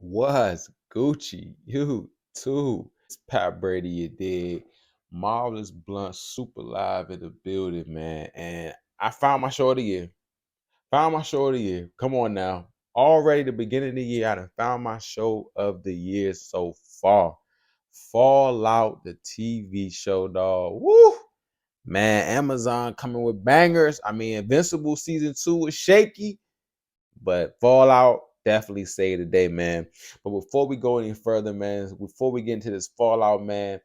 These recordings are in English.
Was Gucci, you too. It's Pat Brady, you did. Marvelous Blunt, super live in the building, man. And I found my show of the year. Found my show of the year. Come on now. Already the beginning of the year, I done found my show of the year so far. Fallout, the TV show, dog. Woo! Man, Amazon coming with bangers. I mean, Invincible season 2 was shaky. But Fallout definitely saved the day, man. But before we go any further, man, before we get into this Fallout, man,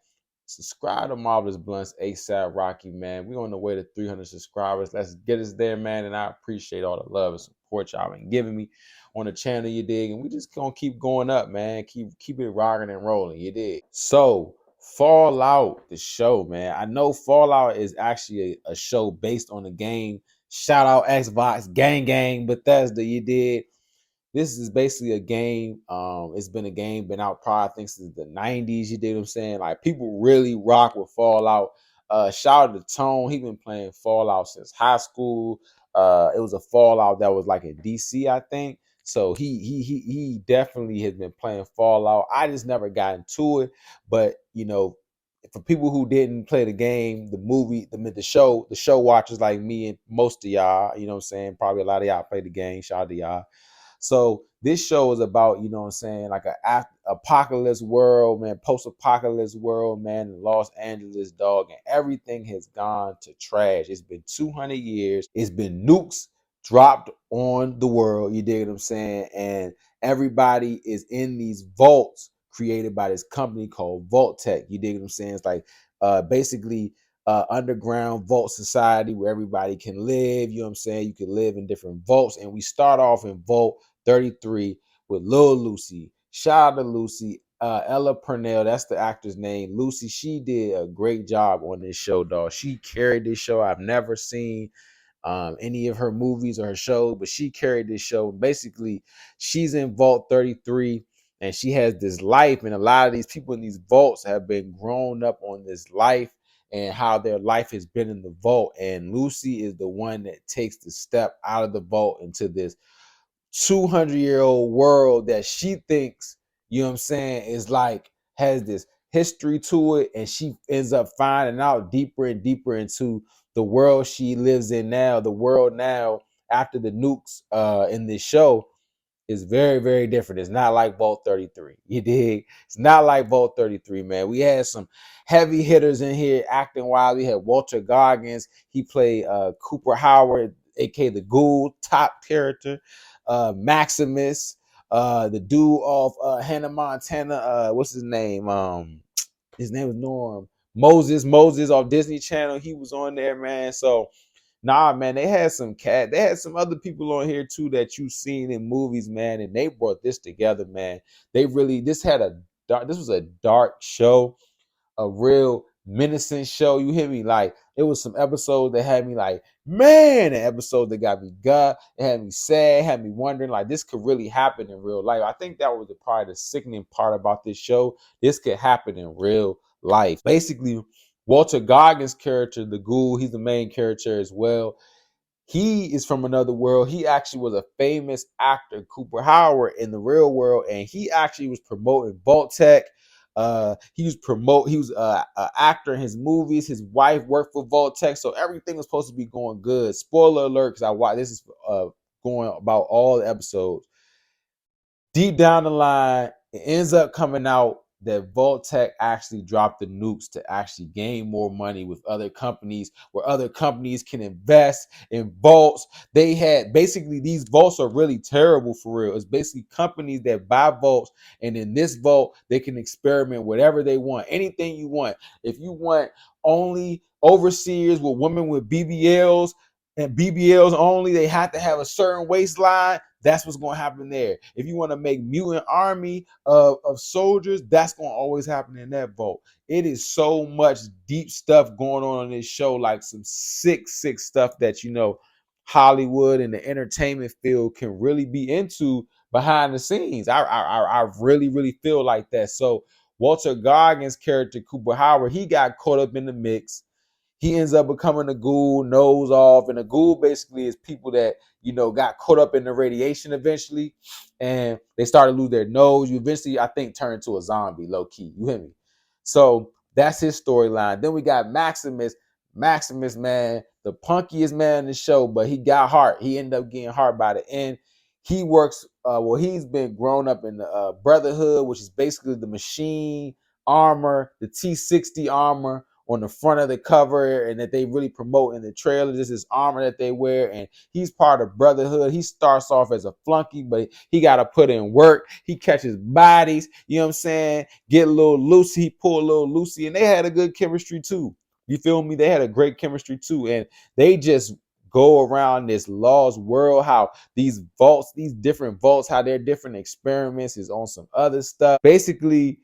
subscribe to Marvelous Blunts ASAP Rocky, man. We're on the way to 300 subscribers. Let's get us there, man. And I appreciate all the love and support y'all been giving me on the channel, you dig. And we just gonna keep going up, man. Keep it rocking and rolling, you dig. So Fallout, the show, man. I know Fallout is actually a show based on the game. Shout out Xbox, gang, gang, Bethesda, you did. This is basically a game. It's been a game, been out probably I think since the 90s. You did what I'm saying? Like people really rock with Fallout. Shout out to Tone. He been playing Fallout since high school. It was a Fallout that was like in DC, I think. So he definitely has been playing Fallout. I just never got into it, but you know, for people who didn't play the game, the movie, the show watchers like me and most of y'all, you know what I'm saying? Probably a lot of y'all play the game. Shout out to y'all. So this show is about, you know what I'm saying, like a apocalypse world, man, post-apocalypse world, man, in Los Angeles, dog, and everything has gone to trash. It's been 200 years. It's been nukes dropped on the world, you dig what I'm saying? And everybody is in these vaults created by this company called Vault-Tec. You dig what I'm saying? It's like basically underground vault society where everybody can live. You know what I'm saying? You can live in different vaults. And we start off in Vault 33 with Lil Lucy. Shout out to Lucy. Ella Purnell, that's the actor's name. Lucy, she did a great job on this show, dog. She carried this show. I've never seen any of her movies or her shows, but she carried this show. Basically, she's in Vault 33 and she has this life, and a lot of these people in these vaults have been grown up on this life and how their life has been in the vault. And Lucy is the one that takes the step out of the vault into this 200-year-old world that she thinks, you know what I'm saying, is like has this history to it, and she ends up finding out deeper and deeper into the world she lives in now. The world now after the nukes in this show is very, very different. It's not like Vault 33. You dig? It's not like Vault 33, man. We had some heavy hitters in here acting wild. We had Walter Goggins. He played Cooper Howard, aka the Ghoul, top character. Maximus, the dude off Hannah Montana. What's his name? His name was Norm. Moses off Disney Channel. He was on there, man. So nah, man, they had some other people on here too that you've seen in movies, man, and they brought this together, man. This was a dark show, a real menacing show. You hear me? Like it was some episodes that had me like, man, an episode that got me gut. It had me sad, had me wondering like this could really happen in real life. I think that was probably the sickening part about this show. This could happen in real life. Basically, Walter Goggins' character, the Ghoul, he's the main character as well. He is from another world. He actually was a famous actor, Cooper Howard, in the real world, and he actually was promoting Vault-Tec. He was an actor in his movies. His wife worked for Vault-Tec, so everything was supposed to be going good. Spoiler alert, because this is going about all the episodes. Deep down the line, it ends up coming out that Vault-Tec actually dropped the nukes to actually gain more money with other companies, where other companies can invest in vaults. They had basically, these vaults are really terrible for real. It's basically companies that buy vaults, and in this vault, they can experiment whatever they want, anything you want. If you want only overseers with women with BBLs, and BBLs only, they have to have a certain waistline. That's what's going to happen there. If you want to make mutant army of soldiers, that's going to always happen in that vault. It is so much deep stuff going on in this show, like some sick stuff that, you know, Hollywood and the entertainment field can really be into behind the scenes. I really feel like that. So Walter Goggins' character, Cooper Howard, he got caught up in the mix. he ends up becoming a ghoul, nose off, and a ghoul basically is people that got caught up in the radiation eventually, and they started to lose their nose. You eventually, I think, turn into a zombie, low key. You hear me? So that's his storyline. Then we got Maximus. Maximus, man, the punkiest man in the show, but he got heart. He ended up getting heart by the end. He works. He's been grown up in the Brotherhood, which is basically the machine armor, the T60 armor on the front of the cover, and that they really promote in the trailer. This is armor that they wear, and he's part of Brotherhood. He starts off as a flunky, but he got to put in work. He catches bodies, you know what I'm saying? Get a little Lucy, he pull a little Lucy, and they had a good chemistry too. You feel me? They had a great chemistry too, and they just go around this lost world, how these vaults, these different vaults, how they're different experiments is on some other stuff. Basically,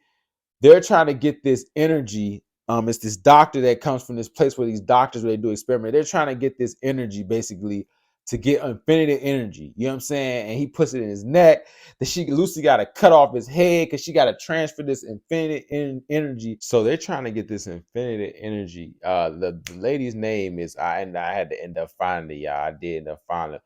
they're trying to get this energy. It's this doctor that comes from this place where these doctors, where they do experiments. They're trying to get this energy basically to get infinite energy. You know what I'm saying? And he puts it in his neck. Lucy got to cut off his head because she got to transfer this infinite energy. So they're trying to get this infinite energy. The lady's name is and I had to end up finding it. Yeah, I did end up finding it.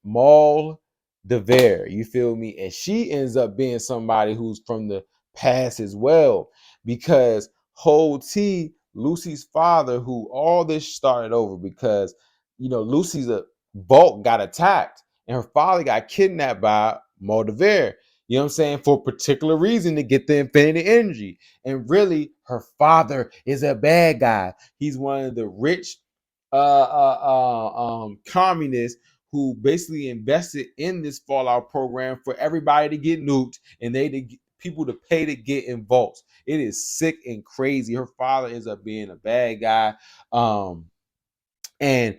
Maul Devere. You feel me? And she ends up being somebody who's from the past as well, because Whole T, Lucy's father, who all this started over because Lucy's a vault got attacked and her father got kidnapped by Moldaver. You know what I'm saying? For a particular reason, to get the infinite energy. And really, her father is a bad guy. He's one of the rich communists who basically invested in this Fallout program for everybody to get nuked and people to pay to get in vaults. It is sick and crazy. Her father ends up being a bad guy. And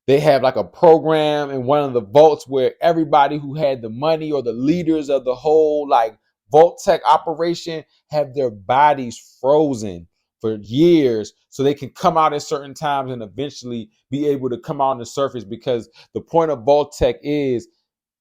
they have like a program in one of the vaults where everybody who had the money, or the leaders of the whole like vault tech operation, have their bodies frozen for years so they can come out at certain times and eventually be able to come out on the surface, because the point of vault tech is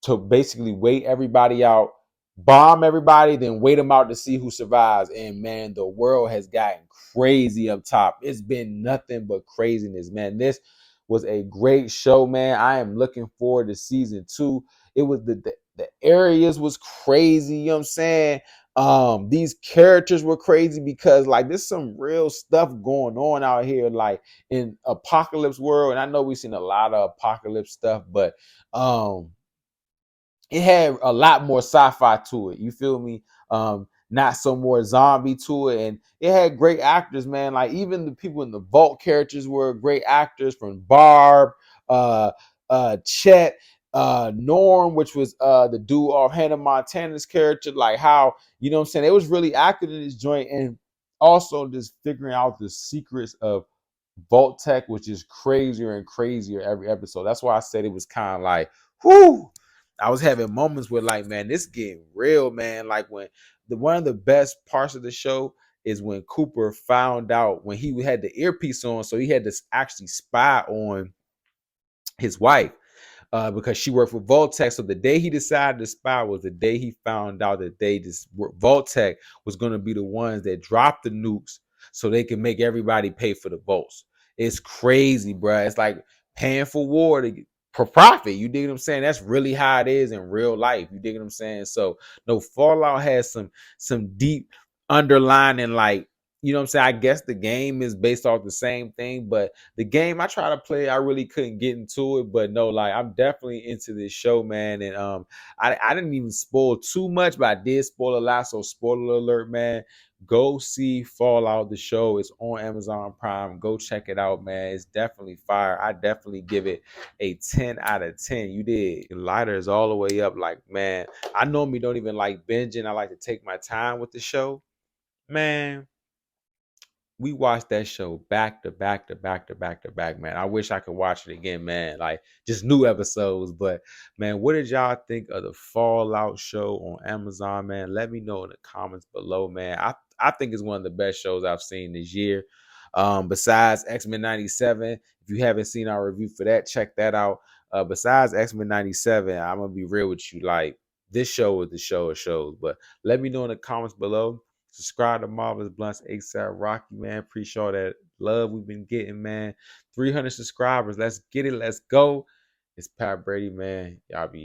to basically wait everybody out, bomb everybody, then wait them out to see who survives. And man, the world has gotten crazy up top. It's been nothing but craziness, man. This was a great show, man. I am looking forward to season 2. It was the areas was crazy, you know what I'm saying? These characters were crazy because like there's some real stuff going on out here, like in Apocalypse World. And I know we've seen a lot of Apocalypse stuff, but it had a lot more sci-fi to it. You feel me? Not so more zombie to it, and it had great actors, man. Like even the people in the vault characters were great actors, from Barb, Chet, Norm, which was the dude off Hannah Montana's character. Like how, you know what I'm saying? It was really active in this joint, and also just figuring out the secrets of Vault Tech, which is crazier and crazier every episode. That's why I said it was kind of like, whoo. I was having moments where like, man, this getting real, man. Like when one of the best parts of the show is when Cooper found out, when he had the earpiece on, so he had to actually spy on his wife. Because she worked for Vault-Tec. So the day he decided to spy was the day he found out that Vault-Tec was going to be the ones that dropped the nukes so they can make everybody pay for the vaults. It's crazy, bro. It's like paying for war for profit. You dig what I'm saying? That's really how it is in real life. You dig what I'm saying? So no, Fallout has some deep underlining, like, you know what I'm saying? I guess the game is based off the same thing, but the game I try to play, I really couldn't get into it. But no, like I'm definitely into this show, man. And I didn't even spoil too much, but I did spoil a lot. So spoiler alert, man. Go see Fallout, the show. It's on Amazon Prime. Go check it out, man. It's definitely fire. I definitely give it a 10 out of 10. You did. Lighter is all the way up. Like, man, I normally don't even like binging. I like to take my time with the show. Man, we watched that show back to back to back to back to back, man. I wish I could watch it again, man. Like just new episodes. But man, what did y'all think of the Fallout show on Amazon, man? Let me know in the comments below, man. I think it's one of the best shows I've seen this year. Besides X-Men 97. If you haven't seen our review for that, check that out. Besides X-Men 97, I'm gonna be real with you. Like this show is the show of shows. But let me know in the comments below. Subscribe to Marvelous Blunts ASAP Rocky, man. Appreciate that. love we've been getting, man. 300 subscribers. Let's get it. Let's go. It's Pat Brady, man. Y'all be